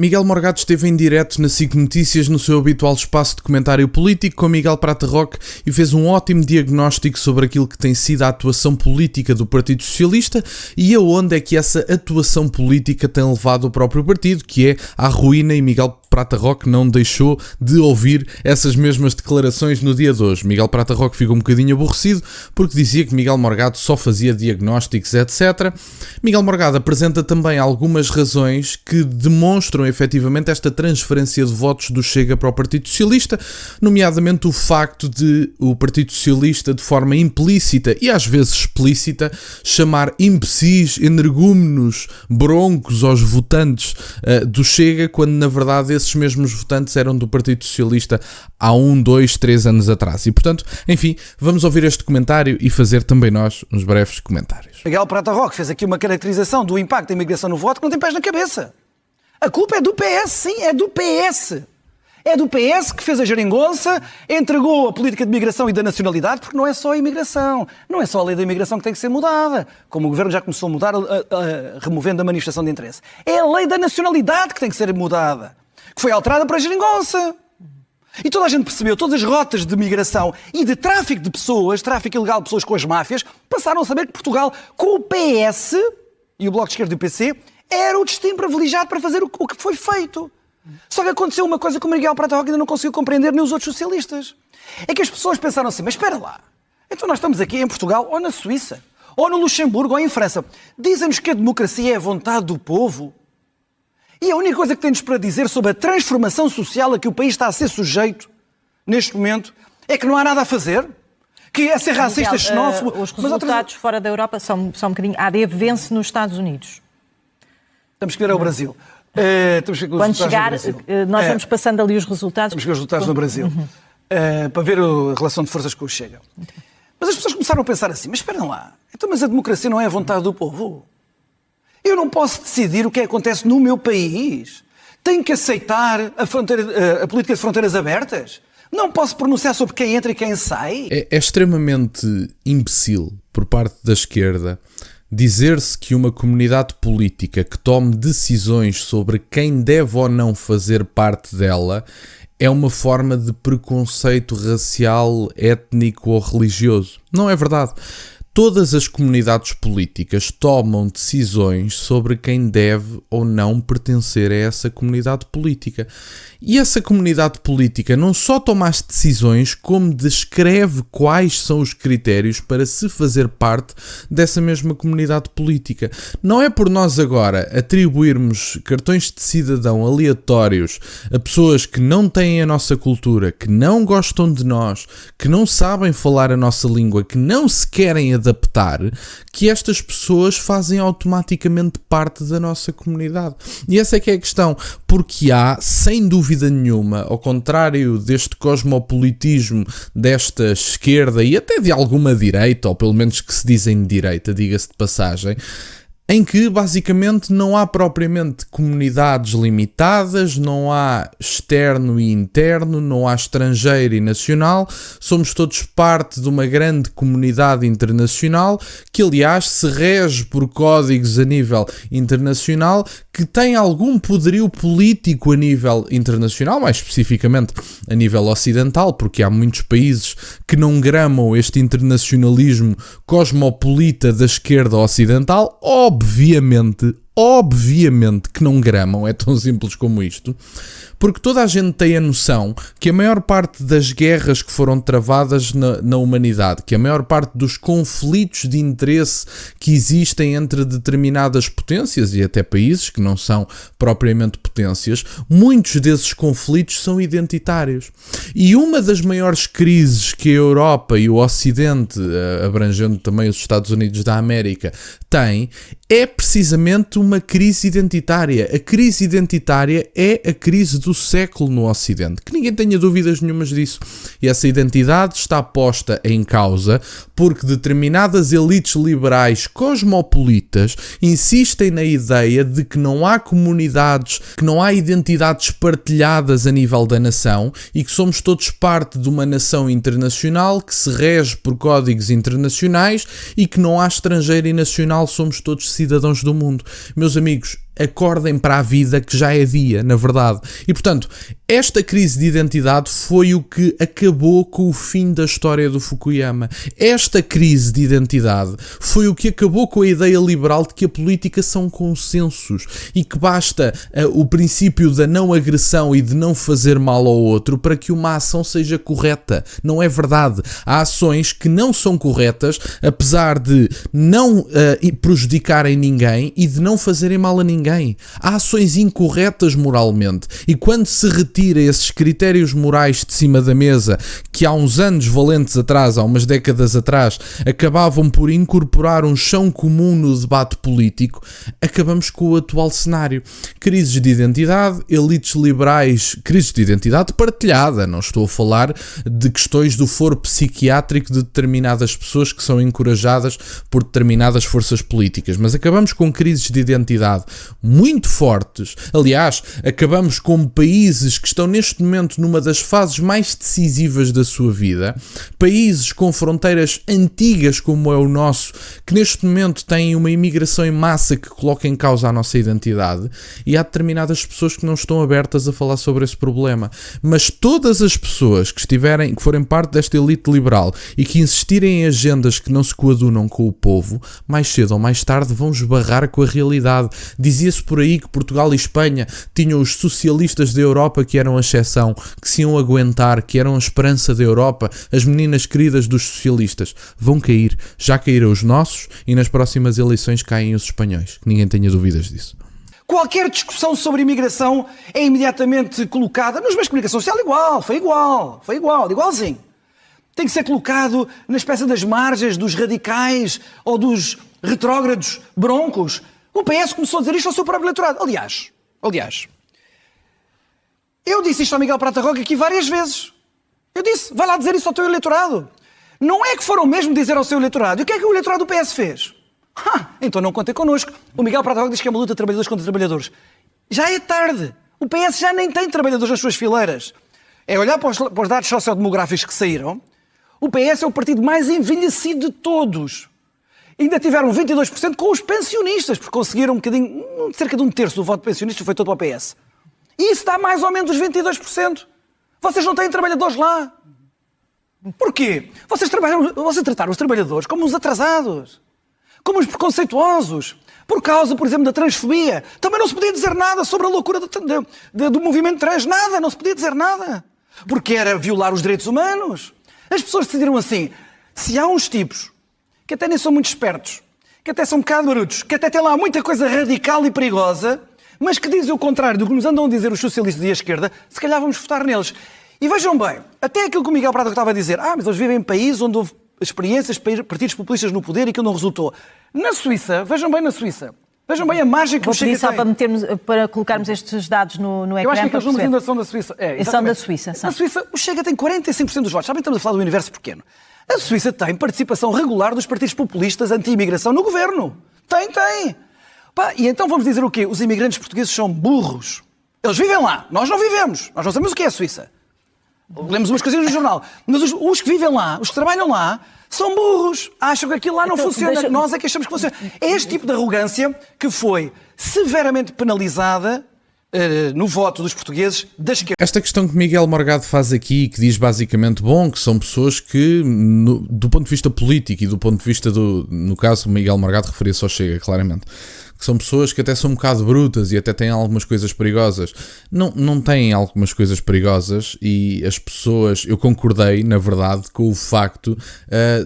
Miguel Morgado esteve em direto na SIC Notícias no seu habitual espaço de comentário político com Miguel Prata Roque e fez um ótimo diagnóstico sobre aquilo que tem sido a atuação política do Partido Socialista e aonde é que essa atuação política tem levado o próprio partido, que é à ruína, e Miguel Prata Roque não deixou de ouvir essas mesmas declarações no dia de hoje. Miguel Prata Roque ficou um bocadinho aborrecido porque dizia que Miguel Morgado só fazia diagnósticos, etc. Miguel Morgado apresenta também algumas razões que demonstram efetivamente esta transferência de votos do Chega para o Partido Socialista, nomeadamente o facto de o Partido Socialista, de forma implícita e às vezes explícita, chamar imbecis, energúmenos, broncos aos votantes do Chega, quando na verdade esses mesmos votantes eram do Partido Socialista há 1, 2, 3 anos atrás. E portanto, enfim, vamos ouvir este comentário e fazer também nós uns breves comentários. Miguel Prata Roque fez aqui uma caracterização do impacto da imigração no voto que não tem pés na cabeça. A culpa é do PS, sim, é do PS. É do PS que fez a geringonça, entregou a política de migração e da nacionalidade, porque não é só a imigração, não é só a lei da imigração que tem que ser mudada, como o Governo já começou a mudar, removendo a manifestação de interesse. É a lei da nacionalidade que tem que ser mudada, que foi alterada para a geringonça. E toda a gente percebeu, todas as rotas de migração e de tráfico de pessoas, tráfico ilegal de pessoas com as máfias, passaram a saber que Portugal, com o PS e o Bloco de Esquerda e o PC, era o destino privilegiado para fazer o que foi feito. Só que aconteceu uma coisa que o Miguel Prata Roque ainda não conseguiu compreender, nem os outros socialistas. É que as pessoas pensaram assim, mas espera lá, então nós estamos aqui em Portugal, ou na Suíça, ou no Luxemburgo, ou em França. Dizem-nos que a democracia é a vontade do povo. E a única coisa que temos para dizer sobre a transformação social a que o país está a ser sujeito, neste momento, é que não há nada a fazer. Que é ser racista, xenófobo... Os resultados fora da Europa são um bocadinho... A AD vence nos Estados Unidos. Temos que ver ao Brasil. Quando chegar, nós vamos passando ali os resultados. Temos que ver os resultados no Brasil. Para ver a relação de forças com o Chega. Mas as pessoas começaram a pensar assim, mas esperem lá, então, mas a democracia não é a vontade do povo? Eu não posso decidir o que acontece no meu país. Tenho que aceitar a política de fronteiras abertas? Não posso pronunciar sobre quem entra e quem sai? É extremamente imbecil por parte da esquerda dizer-se que uma comunidade política que tome decisões sobre quem deve ou não fazer parte dela é uma forma de preconceito racial, étnico ou religioso. Não é verdade. Todas as comunidades políticas tomam decisões sobre quem deve ou não pertencer a essa comunidade política. E essa comunidade política não só toma as decisões, como descreve quais são os critérios para se fazer parte dessa mesma comunidade política. Não é por nós agora atribuirmos cartões de cidadão aleatórios a pessoas que não têm a nossa cultura, que não gostam de nós, que não sabem falar a nossa língua, que não se querem adaptar, que estas pessoas fazem automaticamente parte da nossa comunidade. E essa é que é a questão, porque há, sem dúvida nenhuma, ao contrário deste cosmopolitismo desta esquerda e até de alguma direita, ou pelo menos que se dizem de direita, diga-se de passagem, em que basicamente não há propriamente comunidades limitadas, não há externo e interno, não há estrangeiro e nacional, somos todos parte de uma grande comunidade internacional que aliás se rege por códigos a nível internacional, que tem algum poderio político a nível internacional, mais especificamente a nível ocidental, porque há muitos países que não gramam este internacionalismo cosmopolita da esquerda ocidental. Obviamente que não gramam, é tão simples como isto, porque toda a gente tem a noção que a maior parte das guerras que foram travadas na humanidade, que a maior parte dos conflitos de interesse que existem entre determinadas potências e até países que não são propriamente potências, muitos desses conflitos são identitários. E uma das maiores crises que a Europa e o Ocidente, abrangendo também os Estados Unidos da América, tem, é precisamente uma crise identitária. A crise identitária é a crise do século no Ocidente, que ninguém tenha dúvidas nenhumas disso. E essa identidade está posta em causa porque determinadas elites liberais cosmopolitas insistem na ideia de que não há comunidades, que não há identidades partilhadas a nível da nação e que somos todos parte de uma nação internacional que se rege por códigos internacionais e que não há estrangeiro e nacional, somos todos cidadãos do mundo. Meus amigos, acordem para a vida que já é dia, na verdade. E, portanto, esta crise de identidade foi o que acabou com o fim da história do Fukuyama. Esta crise de identidade foi o que acabou com a ideia liberal de que a política são consensos e que basta o princípio da não agressão e de não fazer mal ao outro para que uma ação seja correta. Não é verdade. Há ações que não são corretas, apesar de não prejudicarem ninguém e de não fazerem mal a ninguém. Há ações incorretas moralmente, e quando se retira esses critérios morais de cima da mesa, que há uns anos valentes atrás, há umas décadas atrás, acabavam por incorporar um chão comum no debate político, acabamos com o atual cenário. Crises de identidade, elites liberais, crises de identidade partilhada, não estou a falar de questões do foro psiquiátrico de determinadas pessoas que são encorajadas por determinadas forças políticas, mas acabamos com crises de identidade muito fortes. Aliás, acabamos com países que estão neste momento numa das fases mais decisivas da sua vida, países com fronteiras antigas como é o nosso, que neste momento têm uma imigração em massa que coloca em causa a nossa identidade, e há determinadas pessoas que não estão abertas a falar sobre esse problema. Mas todas as pessoas que forem parte desta elite liberal e que insistirem em agendas que não se coadunam com o povo, mais cedo ou mais tarde vão esbarrar com a realidade. Dizia-se por aí que Portugal e Espanha tinham os socialistas da Europa que eram a exceção, que se iam aguentar, que eram a esperança da Europa, as meninas queridas dos socialistas. Vão cair, já caíram os nossos, e nas próximas eleições caem os espanhóis, que ninguém tenha dúvidas disso. Qualquer discussão sobre imigração é imediatamente colocada nos meios de comunicação social igualzinho. Tem que ser colocado na espécie das margens dos radicais ou dos retrógrados broncos. O PS começou a dizer isto ao seu próprio eleitorado. Aliás, eu disse isto ao Miguel Prata Roca aqui várias vezes. Eu disse, vai lá dizer isso ao teu eleitorado. Não é que foram mesmo dizer ao seu eleitorado. E o que é que o eleitorado do PS fez? Então não contem connosco. O Miguel Prata Roca diz que é uma luta de trabalhadores contra trabalhadores. Já é tarde. O PS já nem tem trabalhadores nas suas fileiras. É olhar para os dados sociodemográficos que saíram. O PS é o partido mais envelhecido de todos. Ainda tiveram 22% com os pensionistas, porque conseguiram cerca de um terço do voto de pensionistas foi todo para o PS. E isso dá mais ou menos os 22%. Vocês não têm trabalhadores lá. Porquê? Vocês trataram os trabalhadores como os atrasados, como os preconceituosos, por causa, por exemplo, da transfobia. Também não se podia dizer nada sobre a loucura do movimento trans. Nada, não se podia dizer nada. Porque era violar os direitos humanos. As pessoas decidiram assim, se há uns tipos que até nem são muito espertos, que até são um bocado barutos, que até têm lá muita coisa radical e perigosa, mas que dizem o contrário do que nos andam a dizer os socialistas e a esquerda, se calhar vamos votar neles. E vejam bem, até aquilo que o Miguel Prata estava a dizer, mas eles vivem em países onde houve experiências de partidos populistas no poder e que não resultou. Na Suíça, vejam bem a margem que o Chega tem. Para colocarmos estes dados no ecrã. Eu acho que aqueles números ainda são da Suíça. São da Suíça. Na Suíça, o Chega tem 45% dos votos. Sabem, estamos a falar do universo pequeno. A Suíça tem participação regular dos partidos populistas anti-imigração no governo. Tem. E então vamos dizer o quê? Os imigrantes portugueses são burros. Eles vivem lá. Nós não vivemos. Nós não sabemos o que é a Suíça. Lemos umas coisinhas no jornal. Mas os que vivem lá, os que trabalham lá, são burros. Acham que aquilo lá não funciona. Nós é que achamos que funciona. É este tipo de arrogância que foi severamente penalizada no voto dos portugueses da esquerda. Esta questão que Miguel Morgado faz aqui, que diz basicamente, que são pessoas que, do ponto de vista político e do ponto de vista no caso, o Miguel Morgado referia-se ao Chega, claramente, que são pessoas que até são um bocado brutas e até têm algumas coisas perigosas. Não têm algumas coisas perigosas, e as pessoas, eu concordei, na verdade, com o facto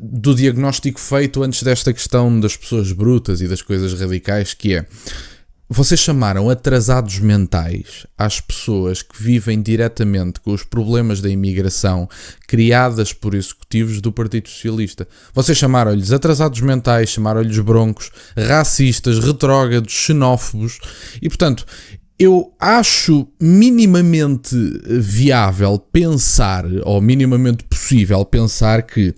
do diagnóstico feito antes desta questão das pessoas brutas e das coisas radicais, que é: vocês chamaram atrasados mentais às pessoas que vivem diretamente com os problemas da imigração criadas por executivos do Partido Socialista. Vocês chamaram-lhes atrasados mentais, chamaram-lhes broncos, racistas, retrógrados, xenófobos, e, portanto, eu acho minimamente viável pensar, ou minimamente possível pensar, que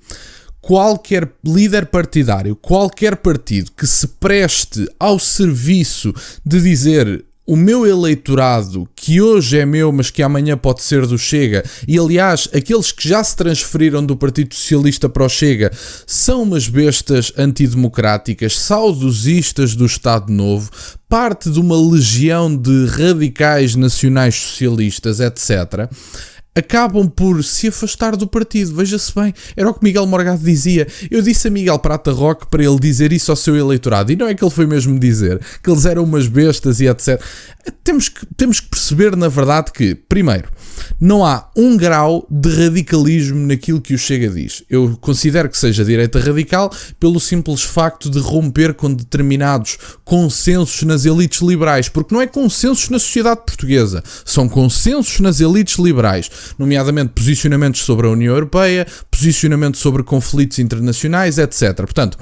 qualquer líder partidário, qualquer partido que se preste ao serviço de dizer o meu eleitorado, que hoje é meu, mas que amanhã pode ser do Chega, e aliás, aqueles que já se transferiram do Partido Socialista para o Chega, são umas bestas antidemocráticas, saudosistas do Estado Novo, parte de uma legião de radicais nacionais socialistas, etc., acabam por se afastar do partido. Veja-se bem, era o que Miguel Morgado dizia. Eu disse a Miguel Prata Roque para ele dizer isso ao seu eleitorado, e não é que ele foi mesmo dizer que eles eram umas bestas e etc. Temos que perceber, na verdade, que, primeiro, não há um grau de radicalismo naquilo que o Chega diz. Eu considero que seja direita radical pelo simples facto de romper com determinados consensos nas elites liberais, porque não é consensos na sociedade portuguesa, são consensos nas elites liberais, nomeadamente posicionamentos sobre a União Europeia, posicionamentos sobre conflitos internacionais, etc. Portanto,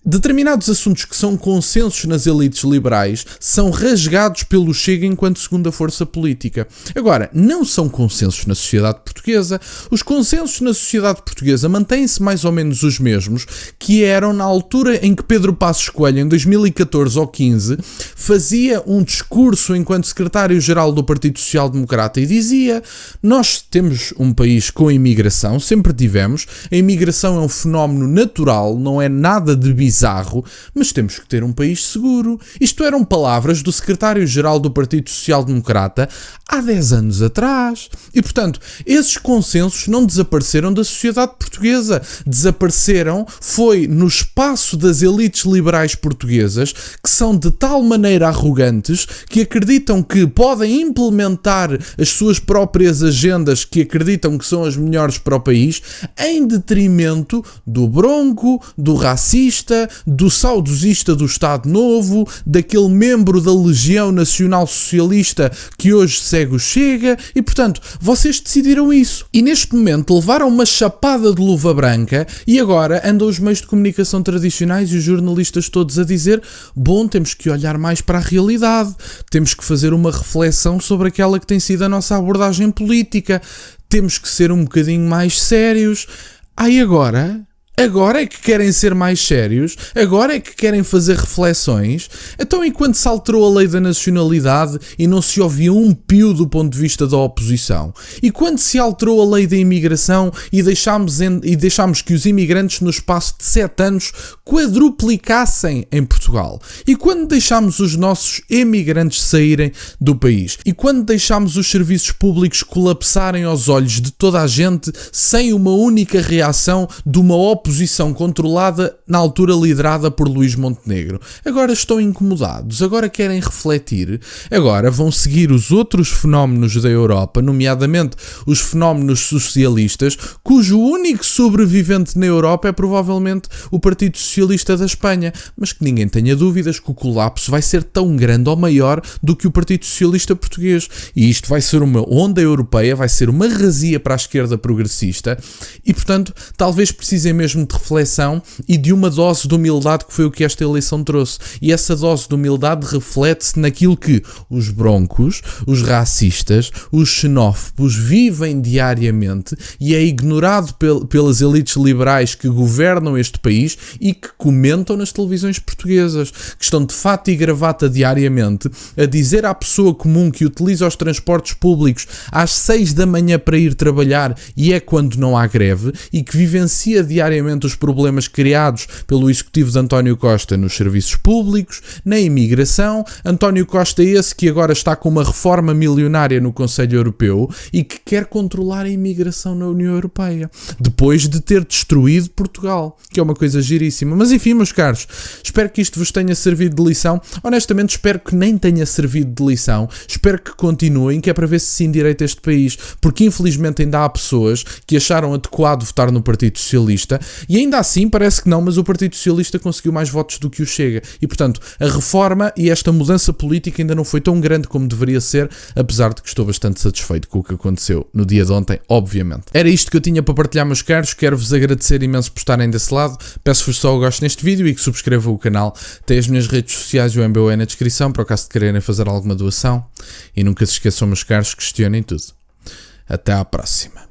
determinados assuntos que são consensos nas elites liberais são rasgados pelo Chega enquanto segunda força política. Agora, não são consensos na sociedade portuguesa. Os consensos na sociedade portuguesa mantêm-se mais ou menos os mesmos que eram na altura em que Pedro Passos Coelho, em 2014 ou 15, fazia um discurso enquanto secretário-geral do Partido Social Democrata e dizia: nós temos um país com imigração, sempre tivemos, a imigração é um fenómeno natural, não é nada de bizarro, mas temos que ter um país seguro. Isto eram palavras do secretário-geral do Partido Social Democrata há 10 anos atrás. E, portanto, esses consensos não desapareceram da sociedade portuguesa. Desapareceram foi no espaço das elites liberais portuguesas, que são de tal maneira arrogantes que acreditam que podem implementar as suas próprias agendas, que acreditam que são as melhores para o país, em detrimento do bronco, do racista, do saudosista do Estado Novo, daquele membro da Legião Nacional Socialista que hoje segue o Chega, e portanto, vocês decidiram isso. E neste momento levaram uma chapada de luva branca e agora andam os meios de comunicação tradicionais e os jornalistas todos a dizer: bom, temos que olhar mais para a realidade, temos que fazer uma reflexão sobre aquela que tem sido a nossa abordagem política, temos que ser um bocadinho mais sérios. Agora é que querem ser mais sérios? Agora é que querem fazer reflexões? Então, enquanto se alterou a lei da nacionalidade e não se ouvia um pio do ponto de vista da oposição? E quando se alterou a lei da imigração e deixámos que os imigrantes no espaço de 7 anos quadruplicassem em Portugal? E quando deixámos os nossos emigrantes saírem do país? E quando deixámos os serviços públicos colapsarem aos olhos de toda a gente sem uma única reação de uma oposição controlada, na altura liderada por Luís Montenegro? Agora estão incomodados, agora querem refletir, agora vão seguir os outros fenómenos da Europa, nomeadamente os fenómenos socialistas, cujo único sobrevivente na Europa é provavelmente o Partido Socialista da Espanha, mas que ninguém tenha dúvidas que o colapso vai ser tão grande ou maior do que o Partido Socialista português, e isto vai ser uma onda europeia, vai ser uma razia para a esquerda progressista, e portanto talvez precisem mesmo de reflexão e de uma dose de humildade, que foi o que esta eleição trouxe. E essa dose de humildade reflete-se naquilo que os broncos, os racistas, os xenófobos vivem diariamente e é ignorado pelas elites liberais que governam este país e que comentam nas televisões portuguesas, que estão de fato e gravata diariamente a dizer à pessoa comum que utiliza os transportes públicos às 6 da manhã para ir trabalhar, e é quando não há greve, e que vivencia diariamente os problemas criados pelo executivo de António Costa nos serviços públicos, na imigração. António Costa é esse que agora está com uma reforma milionária no Conselho Europeu e que quer controlar a imigração na União Europeia, depois de ter destruído Portugal, que é uma coisa giríssima. Mas enfim, meus caros, espero que isto vos tenha servido de lição. Honestamente, espero que nem tenha servido de lição. Espero que continuem, que é para ver se endireita este país, porque infelizmente ainda há pessoas que acharam adequado votar no Partido Socialista. E ainda assim, parece que não, mas o Partido Socialista conseguiu mais votos do que o Chega. E, portanto, a reforma e esta mudança política ainda não foi tão grande como deveria ser, apesar de que estou bastante satisfeito com o que aconteceu no dia de ontem, obviamente. Era isto que eu tinha para partilhar, meus caros. Quero-vos agradecer imenso por estarem desse lado. Peço-vos só o gosto neste vídeo e que subscrevam o canal. Tem as minhas redes sociais e o MBA na descrição, para o caso de quererem fazer alguma doação. E nunca se esqueçam, meus caros, questionem tudo. Até à próxima.